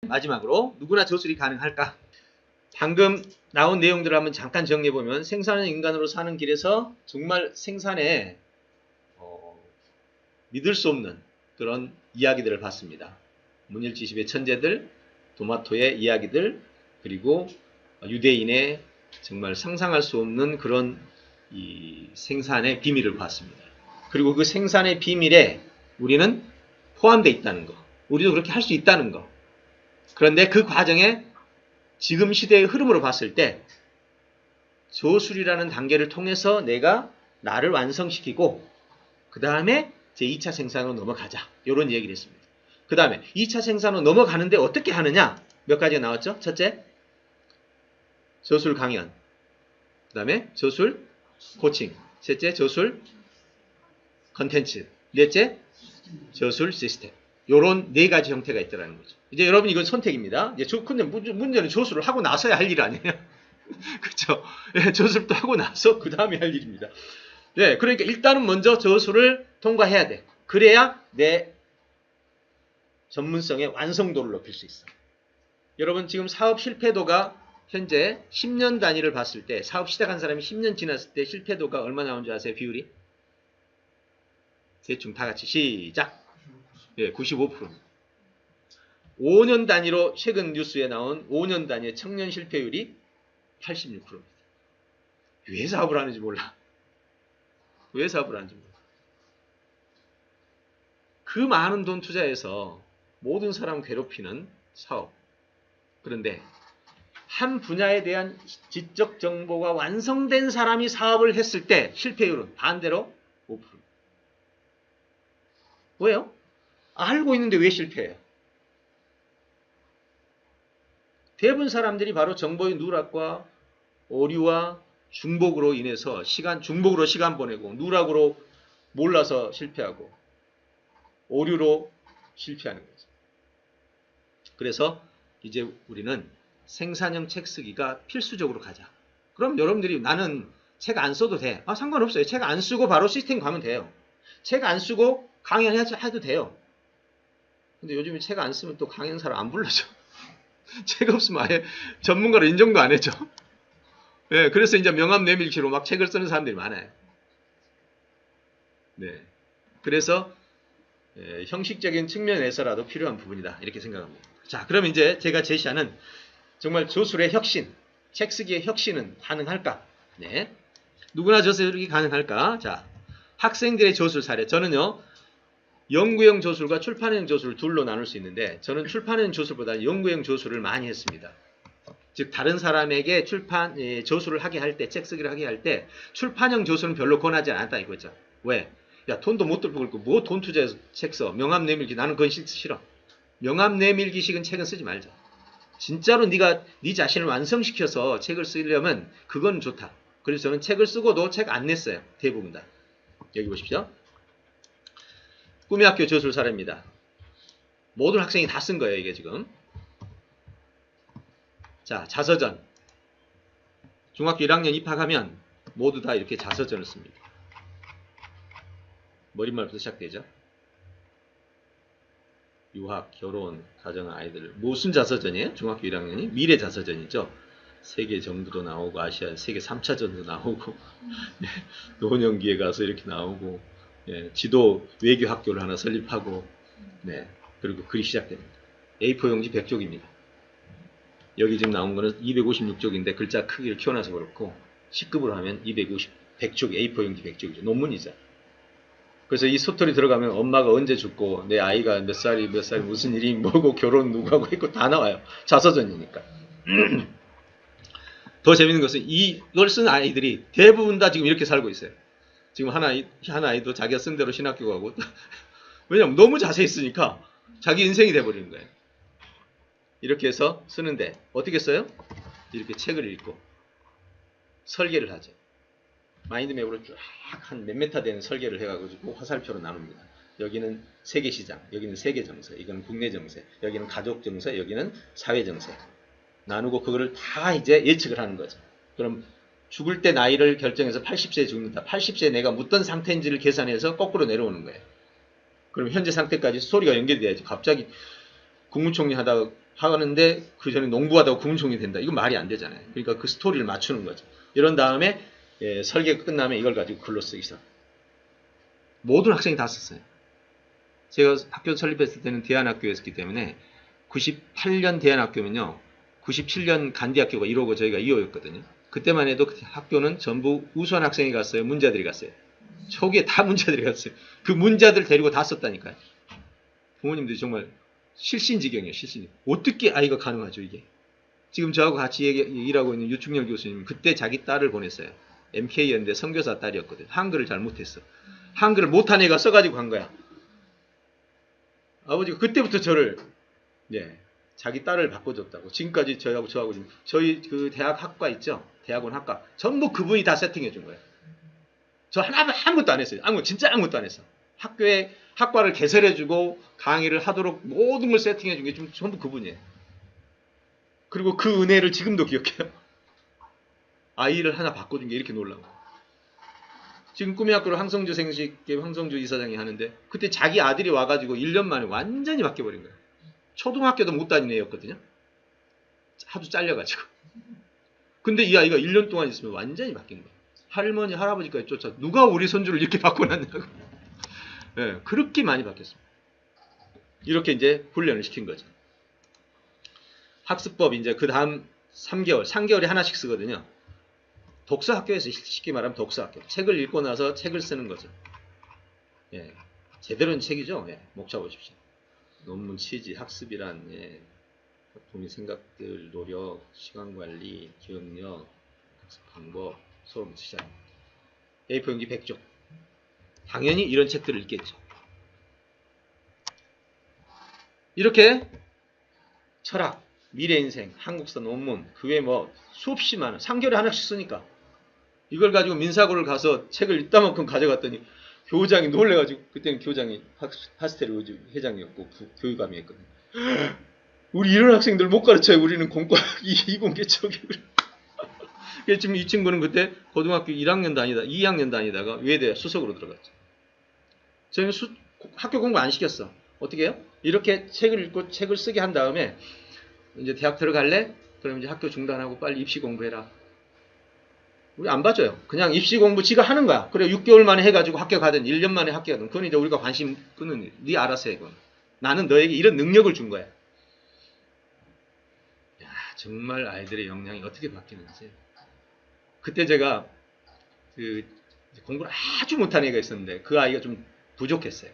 마지막으로 누구나 저술이 가능할까? 방금 나온 내용들을 한번 잠깐 정리해보면 생산은 인간으로 사는 길에서 정말 생산에 믿을 수 없는 그런 이야기들을 봤습니다. 문일지십의 천재들, 도마토의 이야기들, 그리고 유대인의 정말 상상할 수 없는 그런 이 생산의 비밀을 봤습니다. 그리고 그 생산의 비밀에 우리는 포함되어 있다는 거, 우리도 그렇게 할 수 있다는 거. 그런데 그 과정에 지금 시대의 흐름으로 봤을 때 저술이라는 단계를 통해서 내가 나를 완성시키고 그 다음에 제 2차 생산으로 넘어가자. 이런 얘기를 했습니다. 그 다음에 2차 생산으로 넘어가는데 어떻게 하느냐? 몇 가지가 나왔죠? 첫째, 저술 강연. 그 다음에 저술 코칭. 셋째, 저술 컨텐츠. 넷째, 저술 시스템. 요런 네 가지 형태가 있다는 거죠. 이제 여러분 이건 선택입니다. 이제 근데 문제는 저술을 하고 나서야 할 일 아니에요? 그렇죠? 예, 저술도 하고 나서 그 다음에 할 일입니다. 네, 그러니까 일단은 먼저 저술을 통과해야 돼. 그래야 내 전문성의 완성도를 높일 수 있어. 여러분 지금 사업 실패도가 현재 10년 단위를 봤을 때 사업 시작한 사람이 10년 지났을 때 실패도가 얼마 나오는 줄 아세요? 비율이? 대충 다 같이 시작. 예, 95%. 5년 단위로 최근 뉴스에 나온 5년 단위의 청년 실패율이 86%입니다. 왜 사업을 하는지 몰라. 왜 사업을 하는지 몰라. 그 많은 돈 투자해서 모든 사람 괴롭히는 사업. 그런데 한 분야에 대한 지적 정보가 완성된 사람이 사업을 했을 때 실패율은 반대로 5%. 왜요? 알고 있는데 왜 실패해요? 대부분 사람들이 바로 정보의 누락과 오류와 중복으로 인해서 중복으로 시간 보내고 누락으로 몰라서 실패하고 오류로 실패하는 거죠. 그래서 이제 우리는 생산형 책 쓰기가 필수적으로 가자. 그럼 여러분들이 나는 책 안 써도 돼. 상관없어요. 책 안 쓰고 바로 시스템 가면 돼요. 책 안 쓰고 강연해도 돼요. 근데 요즘에 책 안 쓰면 또 강연 사람 안 불러줘. 책 없으면 아예 전문가로 인정도 안 해줘. 네, 그래서 이제 명함 내밀기로 막 책을 쓰는 사람들이 많아요. 네, 그래서 형식적인 측면에서라도 필요한 부분이다. 이렇게 생각합니다. 자, 그럼 이제 제가 제시하는 정말 저술의 혁신, 책 쓰기의 혁신은 가능할까? 네, 누구나 저술이 가능할까? 자, 학생들의 저술 사례. 저는요, 연구형 저술과 출판형 저술 둘로 나눌 수 있는데 저는 출판형 저술보다 연구형 저술을 많이 했습니다. 즉 다른 사람에게 저술을 하게 할 때, 책 쓰기를 하게 할 때 출판형 저술은 별로 권하지 않았다 이거죠. 왜? 야, 돈도 못 들고 있고 뭐 돈 투자해서 책 써. 명함 내밀기 나는 그건 싫어. 명함 내밀기식은 책은 쓰지 말자. 진짜로 네가 네 자신을 완성시켜서 책을 쓰려면 그건 좋다. 그래서 저는 책을 쓰고도 책 안 냈어요. 대부분 다. 여기 보십시오. 꿈의 학교 저술 사례입니다. 모든 학생이 다 쓴 거예요, 이게 지금. 자, 자서전. 중학교 1학년 입학하면 모두 다 이렇게 자서전을 씁니다. 머릿말부터 시작되죠. 유학, 결혼, 가정, 아이들. 무슨 자서전이에요? 중학교 1학년이? 미래 자서전이죠. 세계 정부도 나오고, 아시아 세계 3차전도 나오고, 노년기에 가서 이렇게 나오고, 지도 외교 학교를 하나 설립하고, 그리고 글이 시작됩니다. A4 용지 100쪽입니다. 여기 지금 나온 거는 256쪽인데 글자 크기를 키워놔서 그렇고 10급으로 하면 100쪽, A4 용지 100쪽이죠. 논문이죠. 그래서 이 소설이 들어가면 엄마가 언제 죽고 내 아이가 몇 살이 무슨 일이 뭐고 결혼 누구하고 했고 다 나와요. 자서전이니까. 더 재밌는 것은 이걸 쓴 아이들이 대부분 다 지금 이렇게 살고 있어요. 지금 한 아이도 자기가 쓴 대로 신학교 가고 왜냐면 너무 자세히 쓰니까 자기 인생이 돼버리는 거예요. 이렇게 해서 쓰는데 어떻게 써요? 이렇게 책을 읽고 설계를 하죠. 마인드맵으로 쫙 한 몇 메타 되는 설계를 해가지고 화살표로 나눕니다. 여기는 세계시장, 여기는 세계정세, 이건 국내정세, 여기는 가족정세, 여기는 사회정세. 나누고 그거를 다 이제 예측을 하는 거죠. 그럼 죽을 때 나이를 결정해서 80세에 죽는다. 80세에 내가 묻던 상태인지를 계산해서 거꾸로 내려오는 거예요. 그럼 현재 상태까지 스토리가 연결돼야지. 갑자기 국무총리 하다가 하는데 그 전에 농부하다고 구문총리 된다. 이건 말이 안 되잖아요. 그러니까 그 스토리를 맞추는 거죠. 이런 다음에 설계가 끝나면 이걸 가지고 글로 쓰기 시작. 모든 학생이 다 썼어요. 제가 학교 설립했을 때는 대안학교였기 때문에 98년 대안학교면요. 97년 간디학교가 1호고 저희가 2호였거든요. 그때만 해도 학교는 전부 우수한 학생이 갔어요. 문자들이 갔어요. 초기에 다 문자들이 갔어요. 그 문자들 데리고 다 썼다니까요. 부모님들이 정말 실신지경이에요. 실신. 어떻게 아이가 가능하죠 이게. 지금 저하고 같이 일하고 있는 유충렬 교수님 그때 자기 딸을 보냈어요. MK였는데 선교사 딸이었거든요. 한글을 잘 못했어. 한글을 못한 애가 써가지고 간 거야. 아버지가 그때부터 저를 자기 딸을 바꿔줬다고. 지금까지 저하고 지금 저희 그 대학 학과 있죠. 대학원 학과 전부 그분이 다 세팅해 준 거예요. 저 아무것도 안 했어요. 진짜 아무것도 안 했어. 학교에 학과를 개설해주고 강의를 하도록 모든 걸 세팅해 준 게 전부 그분이에요. 그리고 그 은혜를 지금도 기억해요. 아이를 하나 바꿔준 게 이렇게 놀라운 거예요. 지금 꿈의 학교를 황성주 생식계 황성주 이사장이 하는데 그때 자기 아들이 와가지고 1년 만에 완전히 바뀌어버린 거예요. 초등학교도 못 다니는 애였거든요. 하도 잘려가지고. 근데 이 아이가 1년 동안 있으면 완전히 바뀐 거예요. 할머니, 할아버지까지 쫓아 누가 우리 손주를 이렇게 바꿔놨냐고. 네, 그렇게 많이 바뀌었습니다. 이렇게 이제 훈련을 시킨 거죠. 학습법 이제 그 다음 3개월에 하나씩 쓰거든요. 독서학교에서 쉽게 말하면 독서학교. 책을 읽고 나서 책을 쓰는 거죠. 예, 제대로 된 책이죠. 목 잡으십시오. 논문 취지, 학습이란 독립 생각들, 노력, 시간관리, 기억력, 학습 방법, 소름 시작. A4 용지 100쪽. 당연히 이런 책들을 읽겠죠. 이렇게 철학, 미래인생, 한국사 논문, 그 외에 뭐 수없이 많은 3개월에 하나씩 쓰니까 이걸 가지고 민사고를 가서 책을 이따만큼 가져갔더니 교장이 놀래가지고 그때는 교장이 파스텔 로즈 회장이었고 교육감이었거든요. 우리 이런 학생들 못 가르쳐요. 우리는 공과 이공계 쪽이. 그래서 지금 이 친구는 그때 고등학교 1학년 다니다 2학년 다니다가 외대 수석으로 들어갔죠. 저희는 학교 공부 안 시켰어. 어떻게 해요? 이렇게 책을 읽고 책을 쓰게 한 다음에 이제 대학 들어갈래? 그럼 이제 학교 중단하고 빨리 입시 공부해라. 우리 안 봐줘요. 그냥 입시 공부 지가 하는 거야. 그래 6개월 만에 해가지고 학교 가든 1년 만에 학교 가든 그건 이제 우리가 관심 끄는 일. 네 알아서 해. 이건. 나는 너에게 이런 능력을 준 거야. 야, 정말 아이들의 역량이 어떻게 바뀌는지. 그때 제가 그 공부를 아주 못한 애가 있었는데 그 아이가 좀 부족했어요.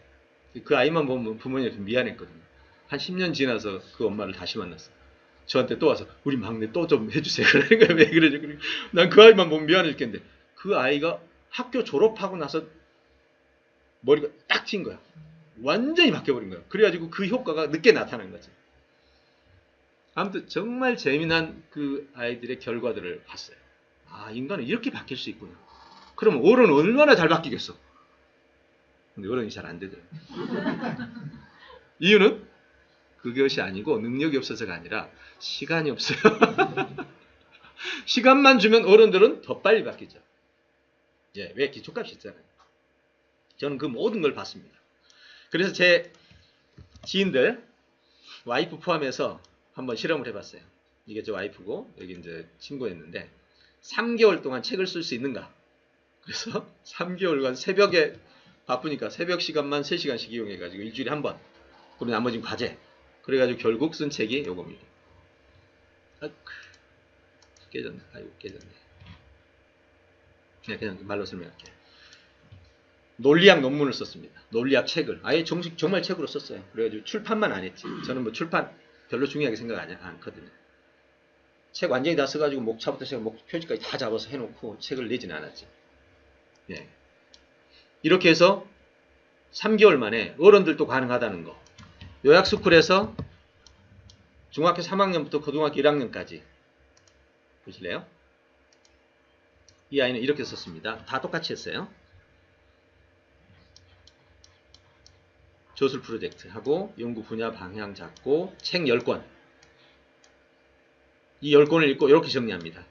그 아이만 보면 부모님이 좀 미안했거든요. 한 10년 지나서 그 엄마를 다시 만났어요. 저한테 또 와서 우리 막내 또 좀 해주세요. 그러는 거야. 왜 그러죠? 난 그 아이만 보면 미안했겠는데 그 아이가 학교 졸업하고 나서 머리가 딱 튄 거야. 완전히 바뀌어버린 거야. 그래가지고 그 효과가 늦게 나타난 거지. 아무튼 정말 재미난 그 아이들의 결과들을 봤어요. 아, 인간은 이렇게 바뀔 수 있구나. 그럼 어른은 얼마나 잘 바뀌겠어. 근데 어른이 잘 안 되더라고요. 이유는 그것이 아니고 능력이 없어서가 아니라 시간이 없어요. 시간만 주면 어른들은 더 빨리 바뀌죠. 왜 기초값이 있잖아요. 저는 그 모든 걸 봤습니다. 그래서 제 지인들, 와이프 포함해서 한번 실험을 해봤어요. 이게 제 와이프고 여기 이제 친구였는데 3개월 동안 책을 쓸 수 있는가? 그래서 3개월간 새벽에 바쁘니까 새벽 시간만 3시간씩 이용해가지고 일주일에 한 번. 그리고 나머지는 과제. 그래가지고 결국 쓴 책이 요겁니다. 깨졌네. 아이고, 깨졌네. 그냥 말로 설명할게요. 논리학 논문을 썼습니다. 논리학 책을. 아예 정말 책으로 썼어요. 그래가지고 출판만 안 했지. 저는 뭐 출판 별로 중요하게 생각 않거든요. 책 완전히 다 써가지고 목차부터 시작 목 표지까지 다 잡아서 해놓고 책을 내지는 않았지. 이렇게 해서 3개월 만에 어른들도 가능하다는 거. 요약스쿨에서 중학교 3학년부터 고등학교 1학년까지 보실래요? 이 아이는 이렇게 썼습니다. 다 똑같이 했어요. 저술 프로젝트 하고 연구 분야 방향 잡고 책 10권. 이 10권을 읽고 이렇게 정리합니다.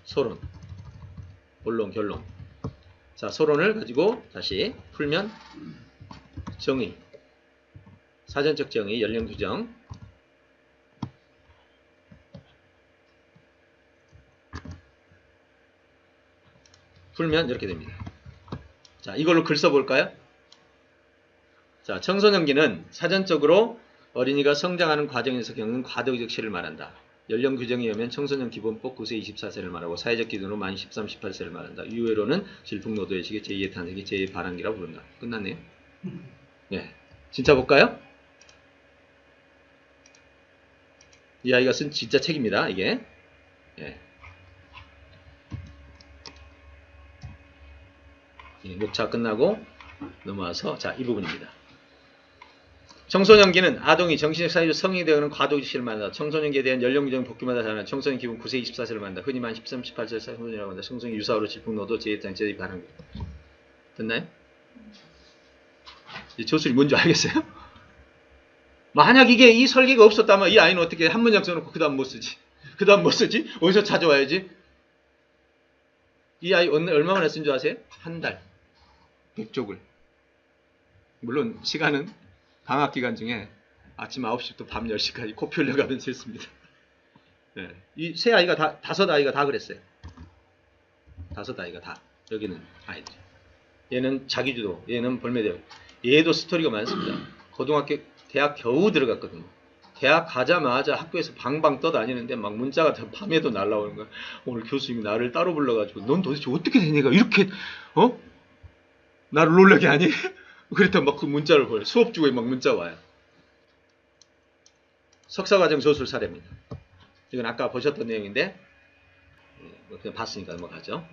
서론, 본론, 결론. 자, 서론을 가지고 다시 풀면 정의, 사전적 정의, 연령 규정, 풀면 이렇게 됩니다. 자, 이걸로 글 써볼까요? 자, 청소년기는 사전적으로 어린이가 성장하는 과정에서 겪는 과도기적 시를 말한다. 연령 규정에 의하면 청소년 기본법 9세 24세를 말하고 사회적 기준으로 만 13, 18세를 말한다. 이후로는 질풍노도의 시기 제2의 탄생기 제2의 반항기라고 부른다. 끝났네요. 네, 진짜 볼까요? 이 아이가 쓴 진짜 책입니다. 이게. 예. 녹차 끝나고 넘어와서 자, 이 부분입니다. 청소년기는 아동이 정신적 사회적 성인이 되어가는 과도기적 시를 말한다. 청소년기에 대한 연령 규정 복귀마다 다르다. 청소년 기본 9세 24세를 말한다. 흔히 만 13, 18세 청소년이라고 한다. 청소년 유사로 질풍노도 제2의 제2의 반항기. 됐나요? 이 조술이 뭔지 알겠어요? 만약 이게 이 설계가 없었다면 이 아이는 어떻게 한 문장 써놓고 그 다음 못 쓰지? 그 다음 못 쓰지? 어디서 찾아와야지? 이 아이 얼마 만에 쓴 줄 아세요? 한 달. 100쪽을. 물론 시간은 방학기간 중에 아침 9시부터 밤 10시까지 코피 흘려가면서 했습니다. 네. 이 세 아이가 다, 5아이가 다 그랬어요. 5아이가 다. 여기는 아이들. 얘는 자기주도, 얘는 벌매대학. 얘도 스토리가 많습니다. 고등학교, 대학 겨우 들어갔거든요. 대학 가자마자 학교에서 방방 떠다니는데 막 문자가 밤에도 날라오는 거야. 오늘 교수님이 나를 따로 불러가지고 넌 도대체 어떻게 된 애가 이렇게 나를 놀라게 하니? 그랬다 막 그 문자를 보여. 수업 중에 막 문자 와요. 석사과정 조술 사례입니다. 이건 아까 보셨던 내용인데 그냥 봤으니까 넘어가죠.